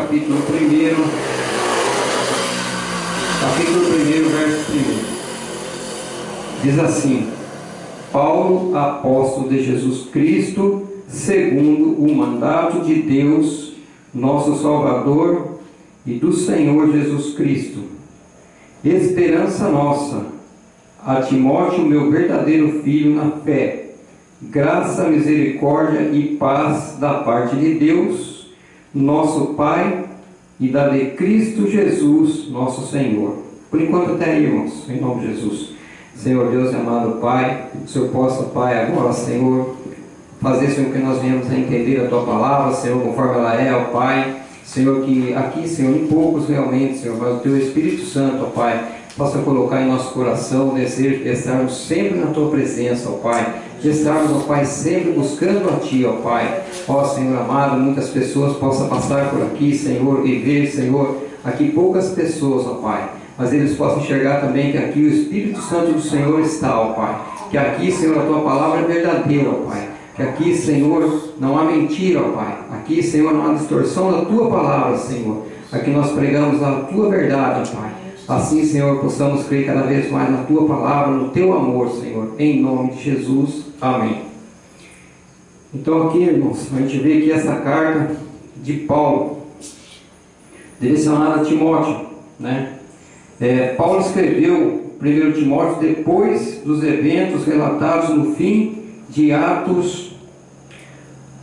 capítulo 1, verso 1. Diz assim: Paulo, apóstolo de Jesus Cristo, segundo o mandato de Deus, nosso Salvador, e do Senhor Jesus Cristo, esperança nossa, a Timóteo, meu verdadeiro filho na fé, graça, misericórdia e paz da parte de Deus, nosso Pai, e da de Cristo Jesus, nosso Senhor. Por enquanto até aí, irmãos, em nome de Jesus. Senhor Deus e amado Pai, que o Senhor possa, Pai, agora, Senhor, fazer, Senhor, que nós venhamos a entender a Tua palavra, Senhor, conforme ela é, ó Pai. Senhor, que aqui, Senhor, em poucos realmente, Senhor, mas o Teu Espírito Santo, ó Pai, possa colocar em nosso coração o desejo de estarmos sempre na Tua presença, ó Pai, de estarmos, ó Pai, sempre buscando a Ti, ó Pai. Ó Senhor amado, muitas pessoas possam passar por aqui, Senhor, e ver, Senhor, aqui poucas pessoas, ó Pai, mas eles possam enxergar também que aqui o Espírito Santo do Senhor está, ó Pai, que aqui, Senhor, a Tua palavra é verdadeira, ó Pai, que aqui, Senhor, não há mentira, ó Pai, aqui, Senhor, não há distorção da Tua palavra, Senhor, aqui nós pregamos a Tua verdade, ó Pai. Assim, Senhor, possamos crer cada vez mais na Tua palavra, no Teu amor, Senhor, em nome de Jesus, amém. Então aqui, irmãos, a gente vê aqui essa carta de Paulo, direcionada a Timóteo, né? Paulo escreveu 1 Timóteo depois dos eventos relatados no fim de Atos,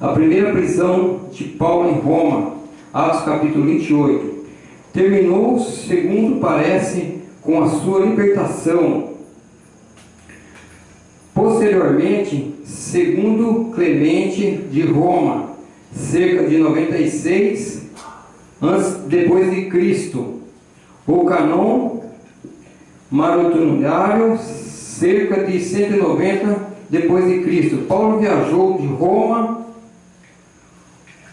a primeira prisão de Paulo em Roma, Atos capítulo 28. Terminou, segundo parece, com a sua libertação. Posteriormente, segundo Clemente de Roma, cerca de 96 depois de Cristo. O Cânon Marturiário, cerca de 190 depois de Cristo. Paulo viajou de Roma,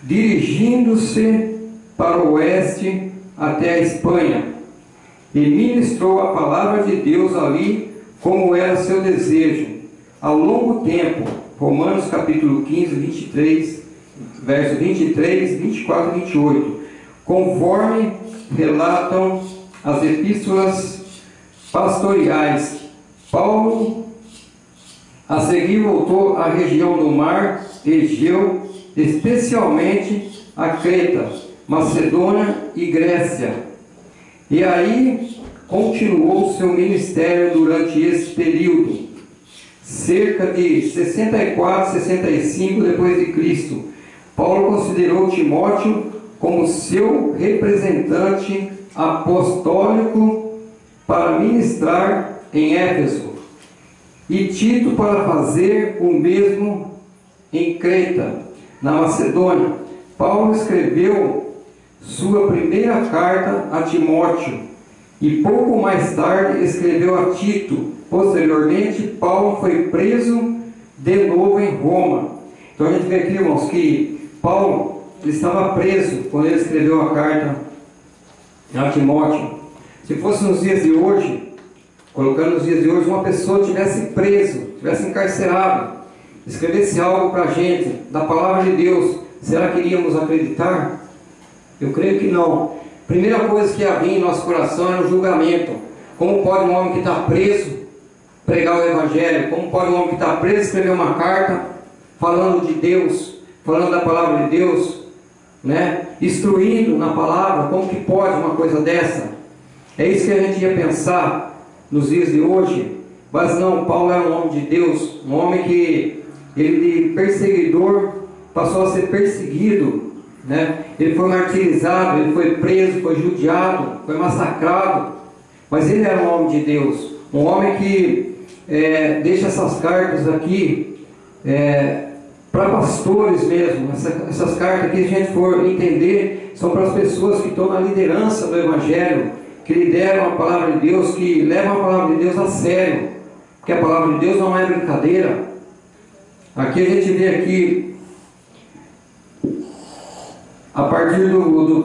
dirigindo-se para o oeste até a Espanha, e ministrou a palavra de Deus ali, como era seu desejo, ao longo tempo. Romanos capítulo 15, 23, versos 23, 24 e 28, conforme relatam as epístolas pastorais. Paulo a seguir voltou à região do mar Egeu, especialmente a Creta, Macedônia e Grécia, e aí continuou seu ministério durante esse período, cerca de 64, 65 depois de Cristo. Paulo considerou Timóteo como seu representante apostólico para ministrar em Éfeso, e Tito para fazer o mesmo em Creta, na Macedônia. Paulo escreveu sua primeira carta a Timóteo e pouco mais tarde escreveu a Tito. Posteriormente, Paulo foi preso de novo em Roma. Então a gente vê aqui, irmãos, que Paulo ele estava preso quando ele escreveu a carta a Timóteo. Se fosse nos dias de hoje, colocando nos dias de hoje, uma pessoa tivesse preso, tivesse encarcerado, escrevesse algo para a gente da palavra de Deus, será que iríamos acreditar? Eu creio que não. Primeira coisa que havia em nosso coração era o julgamento. Como pode um homem que está preso pregar o Evangelho? Como pode um homem que está preso escrever uma carta falando de Deus, falando da palavra de Deus, né? Instruindo na palavra? Como que pode uma coisa dessa? É isso que a gente ia pensar nos dias de hoje. Mas não, Paulo era um homem de Deus, um homem que ele de perseguidor passou a ser perseguido, né? Ele foi martirizado, ele foi preso, foi judiado, foi massacrado, mas ele era um homem de Deus, um homem que deixa essas cartas aqui para pastores mesmo. Essas cartas aqui, se a gente for entender, são para as pessoas que estão na liderança do Evangelho, que lideram a palavra de Deus, que levam a palavra de Deus a sério, porque a palavra de Deus não é brincadeira. Aqui a gente vê aqui, a partir do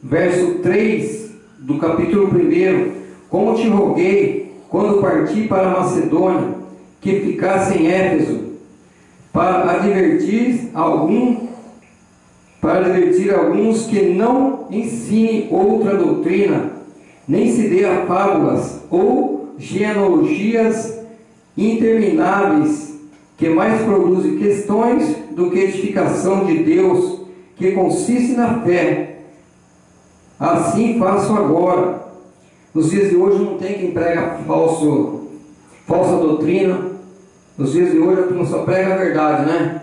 verso 3 do capítulo 1: como te roguei, quando parti para a Macedônia, que ficasse em Éfeso, para advertir algum para advertir alguns que não ensinem outra doutrina, nem se dê a fábulas ou genealogias intermináveis, que mais produzem questões do que edificação de Deus, que consiste na fé. Assim faço agora. Nos dias de hoje não tem quem prega falsa doutrina. Nos dias de hoje a turma só prega a verdade, né?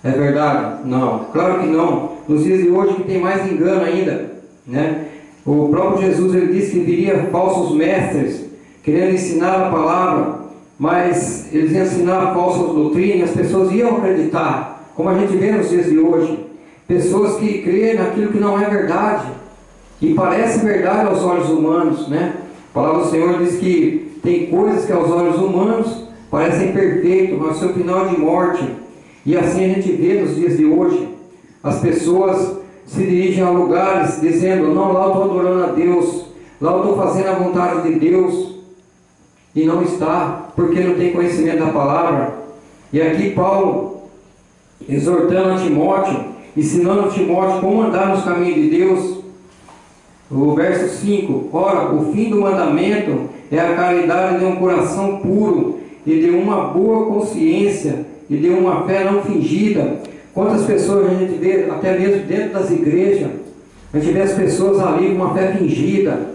É verdade? Não, claro que não. Nos dias de hoje que tem mais engano ainda, né? O próprio Jesus, ele disse que viria falsos mestres querendo ensinar a palavra, mas eles iam ensinar falsas doutrinas e as pessoas iam acreditar, como a gente vê nos dias de hoje. Pessoas que creem naquilo que não é verdade e parece verdade aos olhos humanos, né? A palavra do Senhor diz que tem coisas que aos olhos humanos parecem perfeitas, mas seu final de morte. E assim a gente vê nos dias de hoje. As pessoas se dirigem a lugares dizendo: não, lá eu estou adorando a Deus, lá eu estou fazendo a vontade de Deus, e não está, porque não tem conhecimento da palavra. E aqui Paulo, exortando a Timóteo, ensinando a Timóteo como andar nos caminhos de Deus. O verso 5: ora, o fim do mandamento é a caridade de um coração puro e de uma boa consciência e de uma fé não fingida. Quantas pessoas a gente vê, até mesmo dentro das igrejas, a gente vê as pessoas ali com uma fé fingida,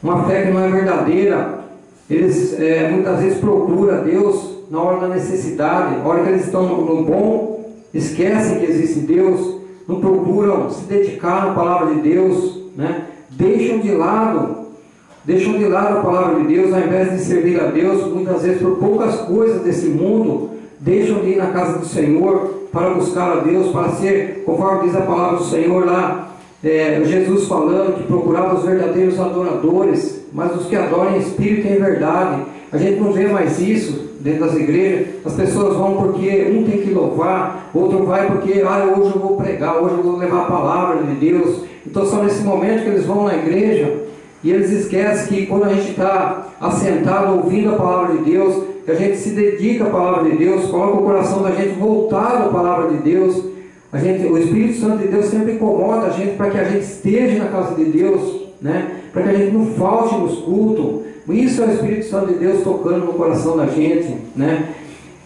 uma fé que não é verdadeira. Eles muitas vezes procuram a Deus na hora da necessidade, na hora que eles estão no bom, esquecem que existe Deus, não procuram se dedicar na palavra de Deus, né? Deixam de lado a palavra de Deus, ao invés de servir a Deus, muitas vezes por poucas coisas desse mundo, deixam de ir na casa do Senhor para buscar a Deus, para ser, conforme diz a palavra do Senhor lá, Jesus falando que procurava os verdadeiros adoradores, mas os que adoram em espírito e em verdade. A gente não vê mais isso dentro das igrejas. As pessoas vão porque um tem que louvar, outro vai porque hoje eu vou pregar, hoje eu vou levar a palavra de Deus. Então só nesse momento que eles vão na igreja e eles esquecem que quando a gente está assentado ouvindo a palavra de Deus, que a gente se dedica à palavra de Deus, coloca o coração da gente voltado à palavra de Deus. O Espírito Santo de Deus sempre incomoda a gente para que a gente esteja na casa de Deus, né? Para que a gente não falte nos cultos. Isso é o Espírito Santo de Deus tocando no coração da gente, né?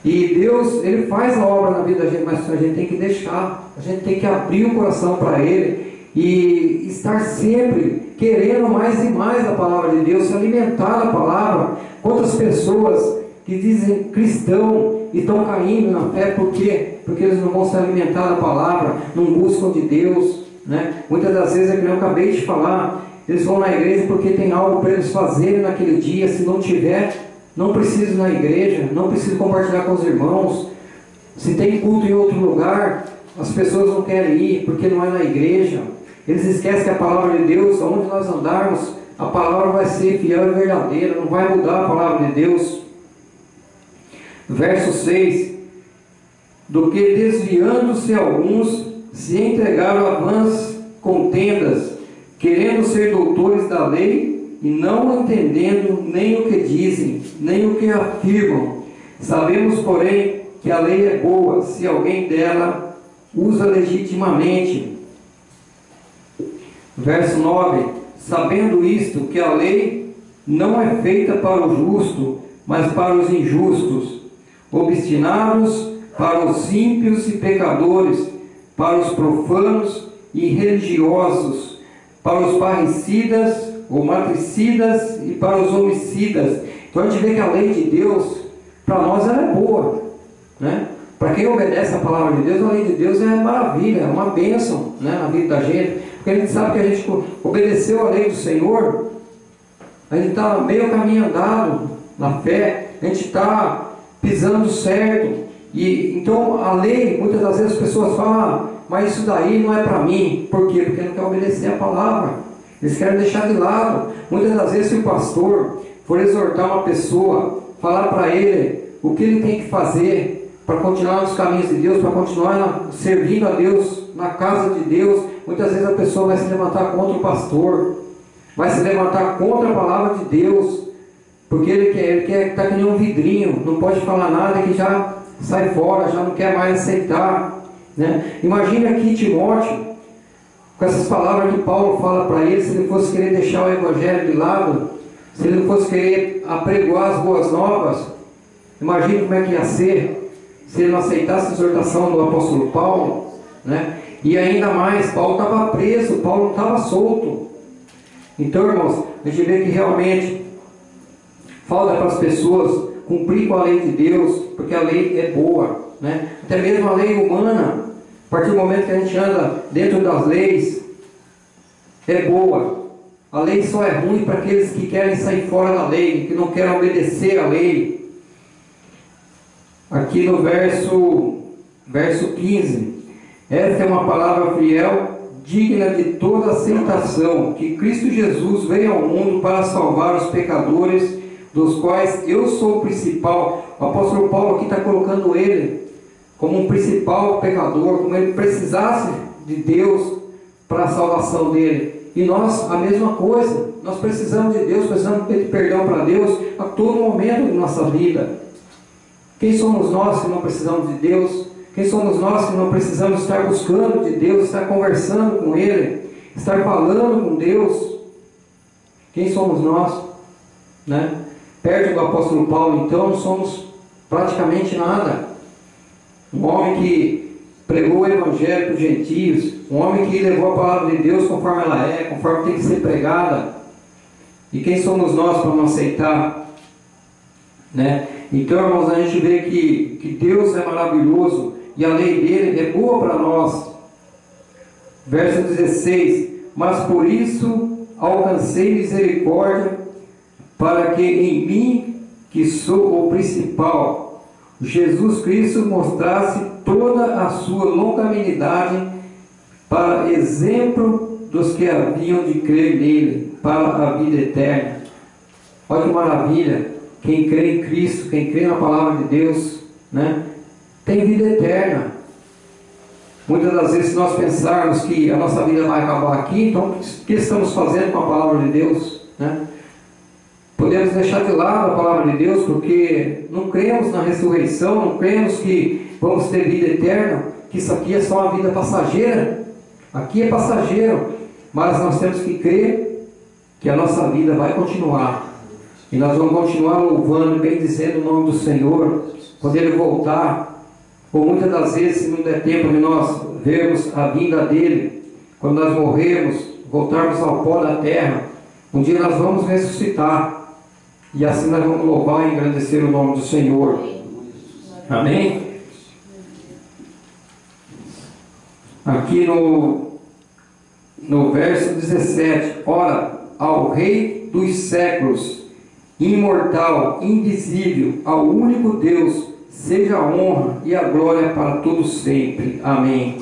E Deus, Ele faz a obra na vida da gente, mas a gente tem que deixar, a gente tem que abrir o coração para Ele e estar sempre querendo mais e mais a palavra de Deus, se alimentar da palavra. Quantas pessoas que dizem cristão e estão caindo na fé, por quê? Porque eles não vão se alimentar da palavra, não buscam de Deus, né? Muitas das vezes, é que eu acabei de falar, eles vão na igreja porque tem algo para eles fazerem naquele dia. Se não tiver, não precisa ir na igreja, não precisa compartilhar com os irmãos. Se tem culto em outro lugar, as pessoas não querem ir porque não é na igreja. Eles esquecem que a palavra de Deus, aonde nós andarmos, a palavra vai ser fiel e verdadeira, não vai mudar a palavra de Deus. Verso 6: do que desviando-se alguns, se entregaram a vãs contendas, querendo ser doutores da lei, e não entendendo nem o que dizem, nem o que afirmam. Sabemos, porém, que a lei é boa, se alguém dela usa legitimamente. Verso 9: sabendo isto, que a lei não é feita para o justo, mas para os injustos, obstinados, para os ímpios e pecadores, para os profanos e religiosos, para os parricidas ou matricidas e para os homicidas. Então a gente vê que a lei de Deus, para nós, ela é boa, né? Para quem obedece a palavra de Deus, a lei de Deus é maravilha, é uma bênção, né, na vida da gente, porque a gente sabe que a gente obedeceu a lei do Senhor, a gente está meio caminho andado na fé, a gente está pisando certo. E então a lei, muitas das vezes as pessoas falam: mas isso daí não é para mim. Por quê? Porque não quer obedecer a palavra, eles querem deixar de lado. Muitas das vezes, se o pastor for exortar uma pessoa, falar para ele o que ele tem que fazer para continuar nos caminhos de Deus, para continuar servindo a Deus na casa de Deus, muitas vezes a pessoa vai se levantar contra o pastor, vai se levantar contra a palavra de Deus, porque ele quer estar que nem um vidrinho, não pode falar nada que já sai fora, já não quer mais aceitar. né? Imagine aqui Timóteo, com essas palavras que Paulo fala para ele, se ele fosse querer deixar o evangelho de lado, se ele fosse querer apregoar as boas novas, imagine como é que ia ser se ele não aceitasse a exortação do apóstolo Paulo, né? E ainda mais, Paulo estava preso, Paulo não estava solto. Então, irmãos, a gente vê que realmente falta para as pessoas cumprir com a lei de Deus, porque a lei é boa, né? Até mesmo a lei humana, a partir do momento que a gente anda dentro das leis, é boa. A lei só é ruim para aqueles que querem sair fora da lei, que não querem obedecer à lei. Aqui no verso 15, essa é uma palavra fiel, digna de toda aceitação, que Cristo Jesus veio ao mundo para salvar os pecadores, dos quais eu sou o principal. O apóstolo Paulo aqui está colocando ele como um principal pecador, como ele precisasse de Deus para a salvação dele. E nós, a mesma coisa, nós precisamos de Deus, precisamos pedir perdão para Deus a todo momento de nossa vida. Quem somos nós que não precisamos de Deus? Quem somos nós que não precisamos estar buscando de Deus, estar conversando com Ele, estar falando com Deus? Quem somos nós? Né? Perto do apóstolo Paulo, então, não somos praticamente nada. Um homem que pregou o evangelho para os gentios, um homem que levou a palavra de Deus conforme ela é, conforme tem que ser pregada. E quem somos nós para não aceitar? Né? Então, irmãos, a gente vê que Deus é maravilhoso e a lei dele é boa para nós. Verso 16: mas por isso alcancei misericórdia, para que em mim, que sou o principal, Jesus Cristo mostrasse toda a sua longanimidade, para exemplo dos que haviam de crer nele, para a vida eterna. Olha que maravilha! Quem crê em Cristo, quem crê na palavra de Deus, né, tem vida eterna. Muitas das vezes, se nós pensarmos que a nossa vida vai acabar aqui, então o que estamos fazendo com a palavra de Deus? Né? Podemos deixar de lado a palavra de Deus, porque não cremos na ressurreição, não cremos que vamos ter vida eterna, que isso aqui é só uma vida passageira. Aqui é passageiro, mas nós temos que crer que a nossa vida vai continuar. E nós vamos continuar louvando e bendizendo o nome do Senhor, quando Ele voltar. Ou muitas das vezes, se não der tempo de nós vermos a vinda dEle, quando nós morrermos, voltarmos ao pó da terra, um dia nós vamos ressuscitar. E assim nós vamos louvar e engrandecer o nome do Senhor. Amém? Aqui no verso 17: ora, ao Rei dos séculos, imortal, invisível, ao único Deus, seja a honra e a glória para todos sempre. Amém.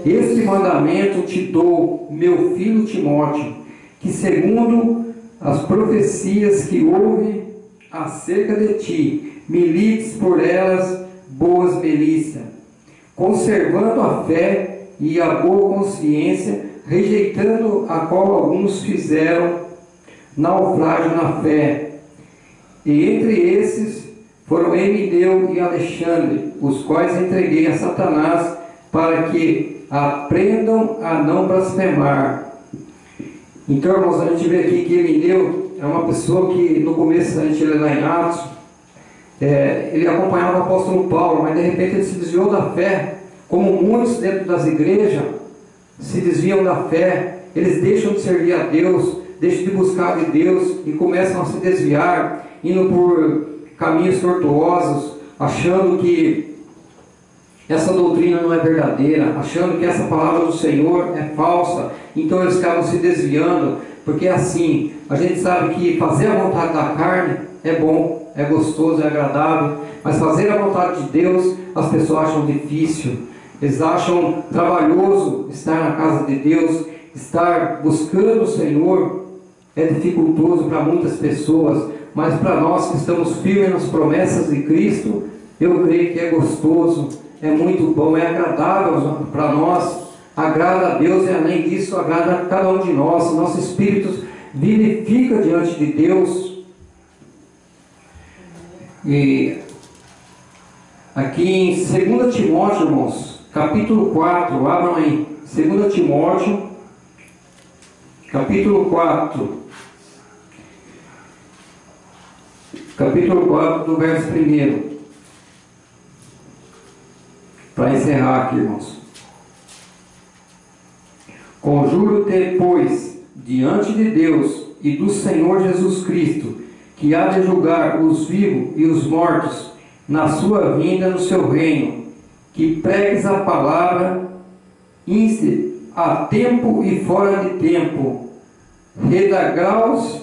Este mandamento te dou, meu filho Timóteo, que segundo as profecias que houve acerca de ti, milites por elas boas milícias, conservando a fé e a boa consciência, rejeitando a qual alguns fizeram naufrágio na fé. E entre esses foram Emineu e Alexandre, os quais entreguei a Satanás, para que aprendam a não blasfemar. Então, irmãos, a gente vê aqui que Emineu é uma pessoa que no começo a gente lê lá em Atos, ele acompanhava o apóstolo Paulo, mas de repente ele se desviou da fé, como muitos dentro das igrejas se desviam da fé. Eles deixam de servir a Deus, deixam de buscar de Deus e começam a se desviar, indo por caminhos tortuosos, achando que essa doutrina não é verdadeira, achando que essa palavra do Senhor é falsa. Então eles acabam se desviando, porque assim, a gente sabe que fazer a vontade da carne é bom, é gostoso, é agradável, mas fazer a vontade de Deus, as pessoas acham difícil, eles acham trabalhoso estar na casa de Deus, estar buscando o Senhor, é dificultoso para muitas pessoas, mas para nós que estamos firmes nas promessas de Cristo, eu creio que é gostoso, é muito bom, é agradável para nós, agrada a Deus e além disso agrada a cada um de nós. Nosso espírito vivifica diante de Deus. E aqui em 2 Timóteo, irmãos, capítulo 4, abram aí, 2 Timóteo, capítulo 4, do verso 1, para encerrar aqui, irmãos. Conjuro-te, pois, diante de Deus e do Senhor Jesus Cristo, que há de julgar os vivos e os mortos na sua vinda no seu reino, que pregues a palavra a tempo e fora de tempo, redagraus,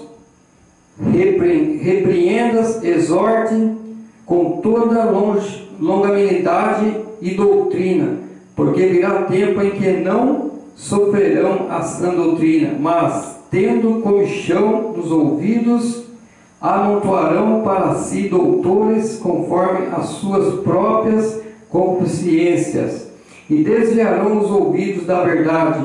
repreendas, exorte com toda longanimidade e doutrina, porque virá tempo em que não sofrerão a sã doutrina, mas, tendo comichão nos ouvidos, amontoarão para si doutores conforme as suas próprias concupiscências, e desviarão os ouvidos da verdade,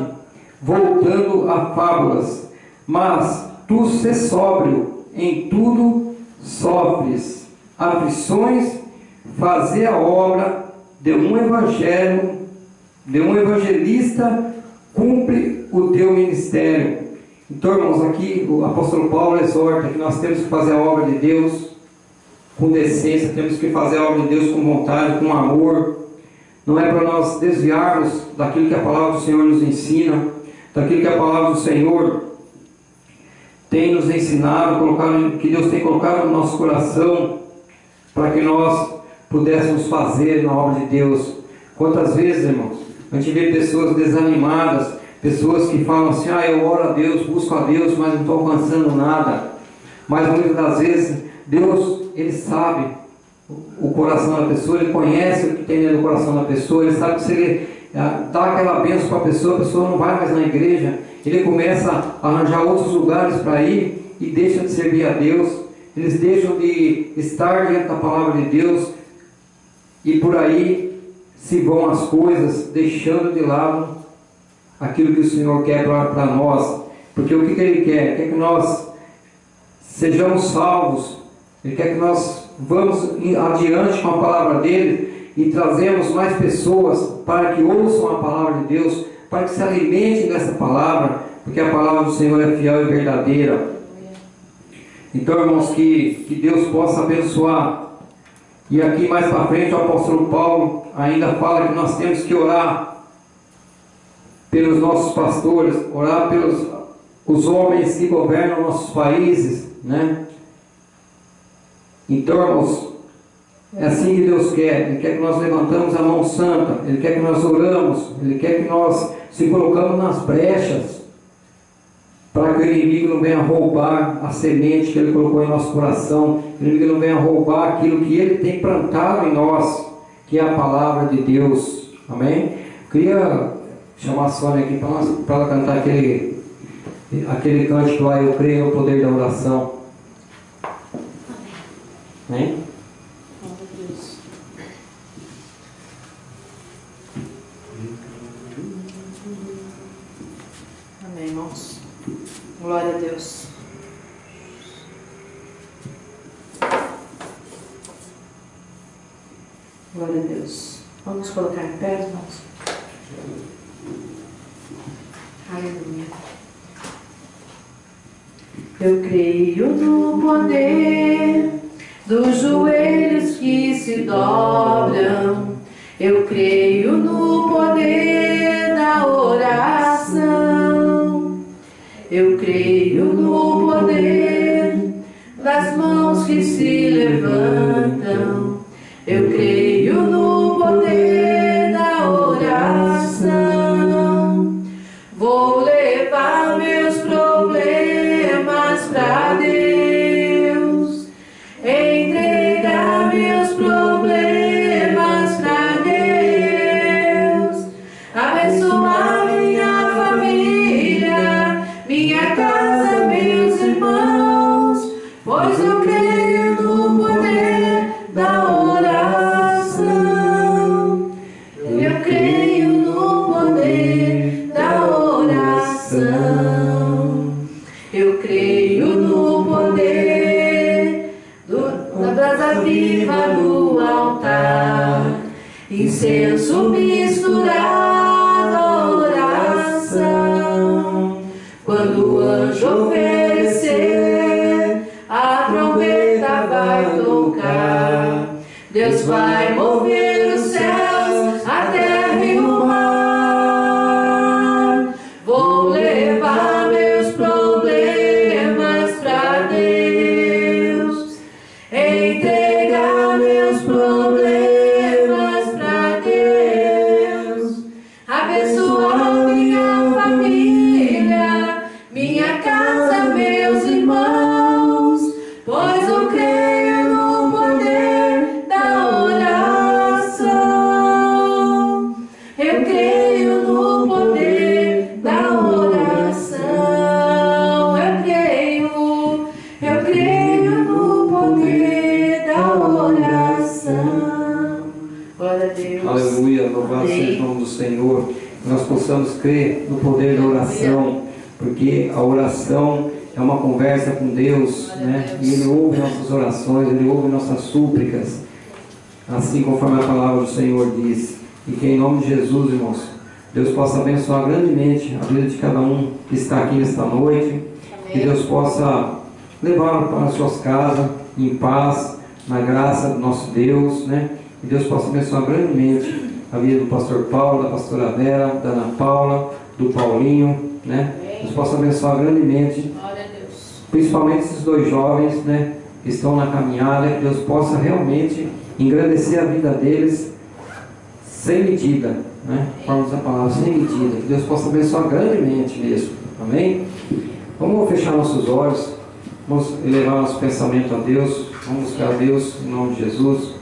voltando a fábulas. Mas tu sê sóbrio, em tudo sofres aflições, fazer a obra de um evangelista, cumpre o teu ministério. Então, irmãos, aqui o apóstolo Paulo exorta que nós temos que fazer a obra de Deus com decência, temos que fazer a obra de Deus com vontade, com amor. Não é para nós desviarmos daquilo que a palavra do Senhor nos ensina, daquilo que a palavra do Senhor tem nos ensinado, que Deus tem colocado no nosso coração, para que nós pudéssemos fazer na obra de Deus. Quantas vezes, irmãos, a gente vê pessoas desanimadas, pessoas que falam assim: eu oro a Deus, busco a Deus, mas não estou alcançando nada. Mas muitas das vezes Deus, Ele sabe o coração da pessoa, Ele conhece o que tem dentro do coração da pessoa, Ele sabe que se Ele dá aquela bênção para a pessoa não vai mais na igreja, Ele começa a arranjar outros lugares para ir e deixa de servir a Deus, eles deixam de estar diante da palavra de Deus, e por aí se vão as coisas, deixando de lado aquilo que o Senhor quer para nós. Porque o que Ele quer? Ele quer que nós sejamos salvos, Ele quer que nós vamos adiante com a palavra dEle e trazemos mais pessoas para que ouçam a palavra de Deus, para que se alimentem dessa palavra, porque a palavra do Senhor é fiel e verdadeira. Então, irmãos, que Deus possa abençoar. E aqui mais para frente o apóstolo Paulo ainda fala que nós temos que orar pelos nossos pastores, orar pelos os homens que governam nossos países, né? Então, irmãos, é assim que Deus quer. Ele quer que nós levantamos a mão santa, Ele quer que nós oramos, Ele quer que nós se colocamos nas brechas, para que o inimigo não venha roubar a semente que Ele colocou em nosso coração, que o inimigo não venha roubar aquilo que Ele tem plantado em nós, que é a palavra de Deus. Amém? Eu queria chamar a Sônia aqui para ela cantar aquele cântico lá, eu creio no poder da oração. Amém? Amém, irmãos. Glória a Deus. Glória a Deus. Vamos colocar em pé, irmãos. Aleluia. Eu creio no poder dos joelhos que se dobram. Eu creio no poder da oração. Eu creio no poder das mãos que se levantam. Eu creio no poder da oração. Vou levar meus problemas para Deus, entregar meus problemas para Deus, abençoar minha família, minha casa, meus irmãos, pois eu creio no poder da oração. Eu creio no poder da oração. Eu creio no poder da brasa viva no altar. E incenso misturado à oração. Quando o anjo oferecer, a trombeta vai tocar. Deus vai mover os céus, a terra e o mar. Vou levar meus problemas pra Deus, entregar meus problemas pra Deus, abençoar minha família, minha casa, meus irmãos, pois eu creio no poder da oração. Eu creio no poder da oração. Eu creio no poder da oração. Glória a Deus. Aleluia, louvado seja o nome do Senhor. Que nós possamos crer no poder da oração, porque a oração é uma conversa com Deus, né? E Ele ouve nossas orações, Ele ouve nossas súplicas, assim conforme a palavra do Senhor diz. E que em nome de Jesus, irmãos, Deus possa abençoar grandemente a vida de cada um que está aqui nesta noite. Que Deus possa levar para as suas casas em paz, na graça do nosso Deus, né? Que Deus possa abençoar grandemente a vida do pastor Paulo, da pastora Vera, da Ana Paula, do Paulinho, né? Deus possa abençoar grandemente, principalmente esses dois jovens, né, que estão na caminhada. Que Deus possa realmente engrandecer a vida deles sem medida, né? Vamos a palavra, sem medida. Que Deus possa abençoar grandemente mesmo. Amém? Vamos fechar nossos olhos, vamos elevar nosso pensamento a Deus, vamos buscar a Deus em nome de Jesus.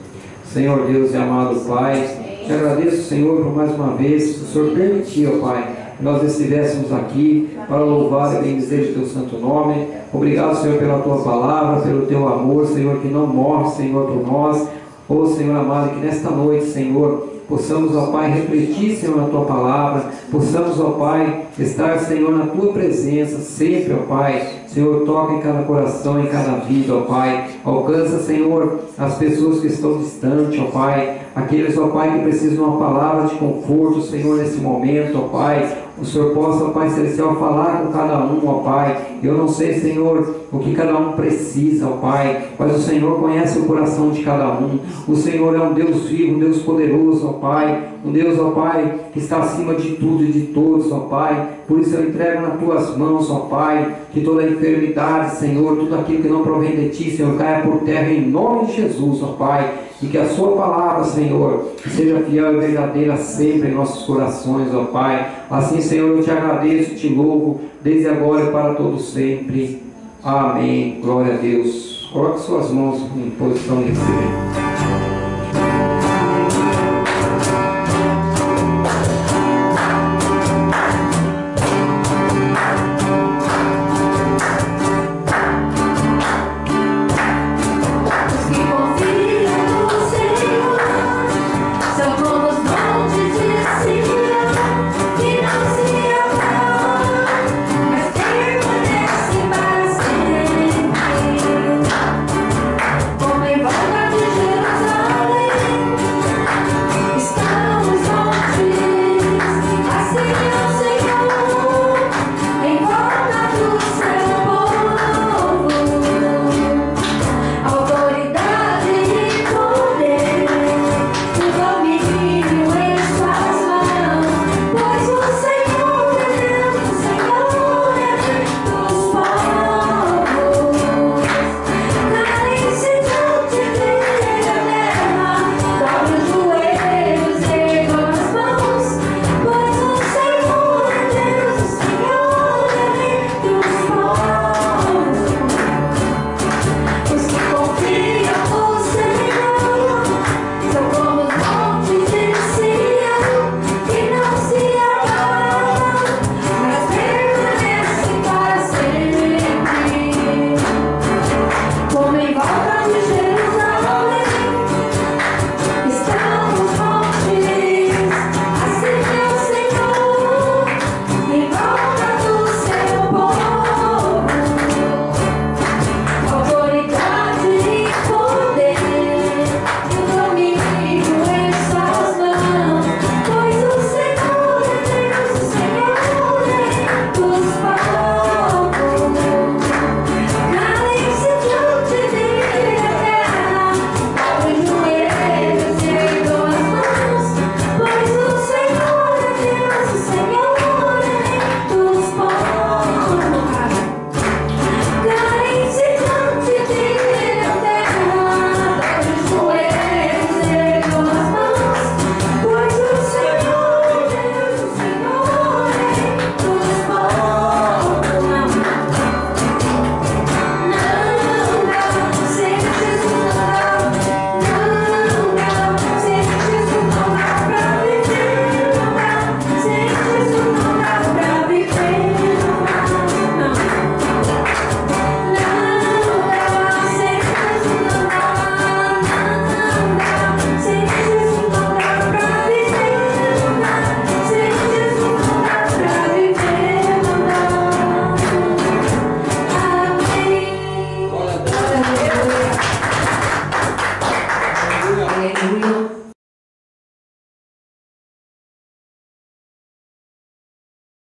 Senhor Deus e amado Pai, te agradeço, Senhor, por mais uma vez o Senhor permitiu, Pai, que nós estivéssemos aqui para louvar e bendizer o Teu santo nome. Obrigado, Senhor, pela Tua palavra, pelo Teu amor, Senhor, que não morre, Senhor, por nós. Oh, Senhor amado, que nesta noite, Senhor, possamos, ó Pai, refletir, Senhor, na Tua palavra, possamos, ó Pai, estar, Senhor, na Tua presença sempre, ó Pai. Senhor, toca em cada coração, em cada vida, ó Pai. Alcança, Senhor, as pessoas que estão distantes, ó Pai. Aqueles, ó Pai, que precisam de uma palavra de conforto, Senhor, nesse momento, ó Pai. O Senhor possa, ó Pai Celestial, falar com cada um, ó Pai. Eu não sei, Senhor, o que cada um precisa, ó Pai, mas o Senhor conhece o coração de cada um. O Senhor é um Deus vivo, um Deus poderoso, ó Pai. Um Deus, ó Pai, que está acima de tudo e de todos, ó Pai. Por isso eu entrego nas Tuas mãos, ó Pai, que toda enfermidade, Senhor, tudo aquilo que não provém de Ti, Senhor, caia por terra em nome de Jesus, ó Pai. E que a Sua palavra, Senhor, seja fiel e verdadeira sempre em nossos corações, ó Pai. Assim, Senhor, eu Te agradeço e Te louvo, desde agora e para todos sempre. Amém. Glória a Deus. Coloque suas mãos em posição de receber.